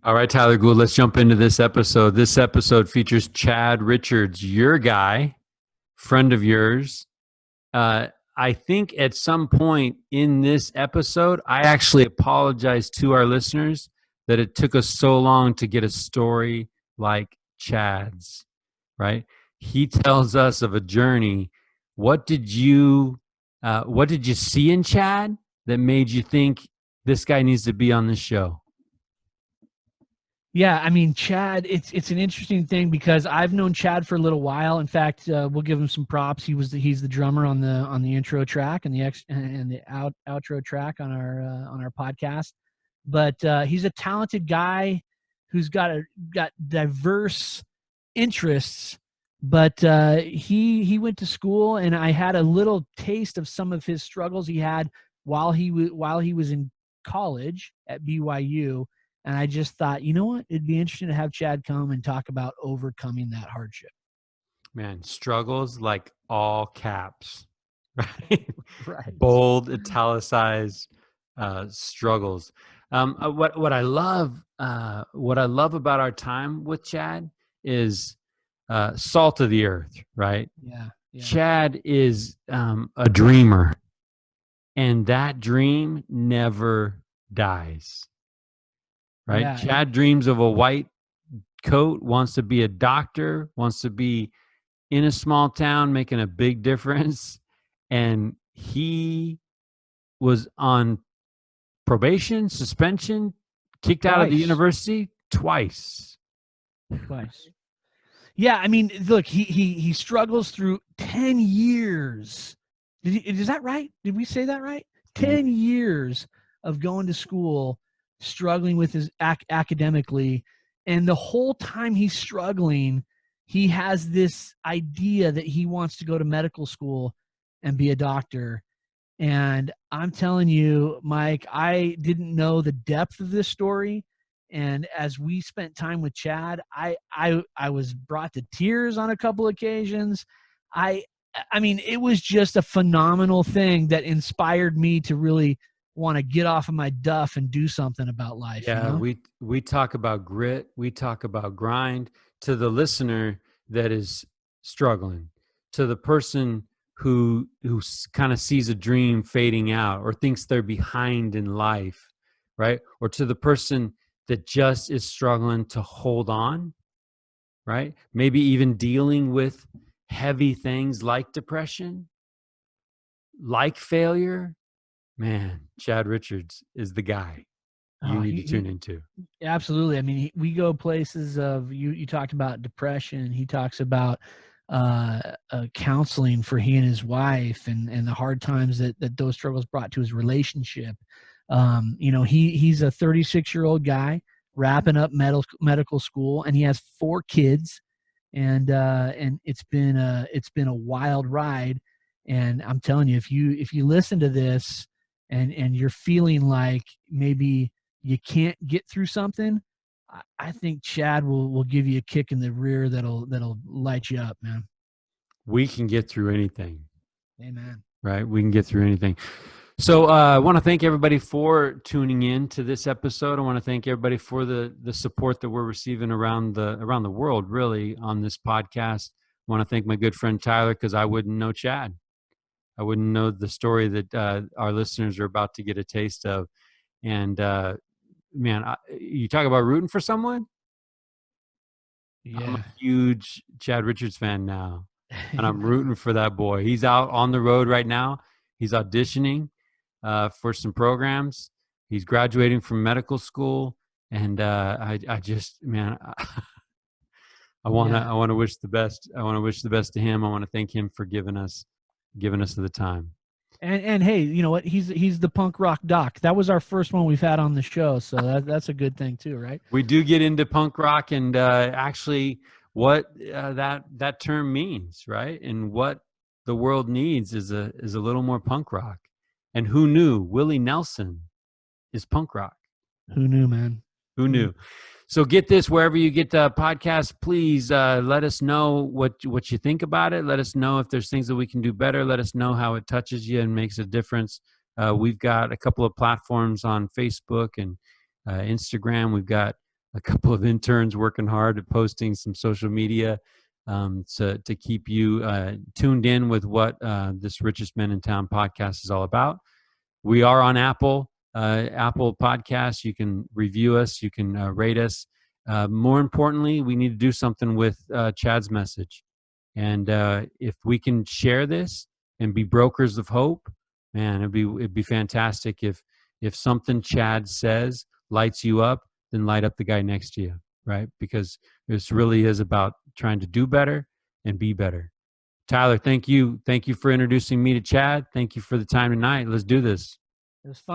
All right, Tyler Gould, let's jump into this episode. This episode features Chad Richards, your guy, friend of yours. Uh, I think at some point in this episode, I actually apologize to our listeners that it took us so long to get a story like Chad's, right? He tells us of a journey. What did you see in Chad that made you think this guy needs to be on this show? Yeah, I mean, Chad, it's an interesting thing because I've known Chad for a little while. In fact, we'll give him some props. He's the drummer on the intro track and the outro track on our podcast. But he's a talented guy who's got diverse interests. But he went to school, and I had a little taste of some of his struggles he had while he was in college at BYU, and I just thought, you know what? It'd be interesting to have Chad come and talk about overcoming that hardship. Man, struggles like all caps, right? Right. Bold, italicized struggles. What I love about our time with Chad is salt of the earth, right? Yeah. Yeah. Chad is a dreamer, and that dream never dies, right? Yeah. Chad dreams of a white coat, wants to be a doctor, wants to be in a small town making a big difference. And he was on probation, suspension, kicked out of the Twice. university twice. Twice. Yeah, I mean, look, he struggles through 10 years. Is that right? Did we say that right? 10 years of going to school, struggling with his academically, and the whole time he's struggling, he has this idea that he wants to go to medical school and be a doctor. And I'm telling you, Mike, I didn't know the depth of this story. And as we spent time with Chad, I was brought to tears on a couple occasions. I I mean, it was just a phenomenal thing that inspired me to really want to get off of my duff and do something about life, you Yeah, know? we talk about grit, we talk about grind to the listener that is struggling, to the person who kind of sees a dream fading out or thinks they're behind in life, right? Or to the person that just is struggling to hold on, right? Maybe even dealing with heavy things like depression, like failure. Man, Chad Richards is the guy you Oh, need to tune into. absolutely. I mean, we go places of you talked about depression. He talks about counseling for he and his wife and the hard times that those struggles brought to his relationship. You know, he's a 36-year-old guy wrapping up medical school, and he has 4 kids, and it's been a wild ride. And I'm telling you, if you listen to this and you're feeling like maybe you can't get through something, I think Chad will give you a kick in the rear that'll light you up, man. We can get through anything, Amen. right? We can get through anything. So I want to thank everybody for tuning in to this episode. I want to thank everybody for the support that we're receiving around the world, really, on this podcast. I want to thank my good friend Tyler, because I wouldn't know Chad. I wouldn't know the story that our listeners are about to get a taste of. And man, you talk about rooting for someone. I'm a Yeah. huge Chad Richards fan now, and I'm rooting for that boy. He's out on the road right now. He's auditioning for some programs. He's graduating from medical school, and I just, man, Yeah. I wanna wish the best. I want to wish the best to him. I want to thank him for giving us the time. And hey, you know what? He's the punk rock doc. That was our first one we've had on the show, so that's a good thing too, right? We do get into punk rock, and actually what that term means, right? And what the world needs is a little more punk rock. And who knew Willie Nelson is punk rock? Who knew, man? Who knew? So get this wherever you get the podcast. Please let us know what you think about it. Let us know if there's things that we can do better. Let us know how it touches you and makes a difference. We've got a couple of platforms on Facebook and Instagram. We've got a couple of interns working hard at posting some social media to keep you tuned in with what this Richest Men in Town podcast is all about. We are on Apple Podcasts. You can review us. You can rate us. More importantly, we need to do something with Chad's message. And if we can share this and be brokers of hope, man, it'd be fantastic. If something Chad says lights you up, then light up the guy next to you, right? Because this really is about trying to do better and be better. Tyler, thank you. Thank you for introducing me to Chad. Thank you for the time tonight. Let's do this. It was fun.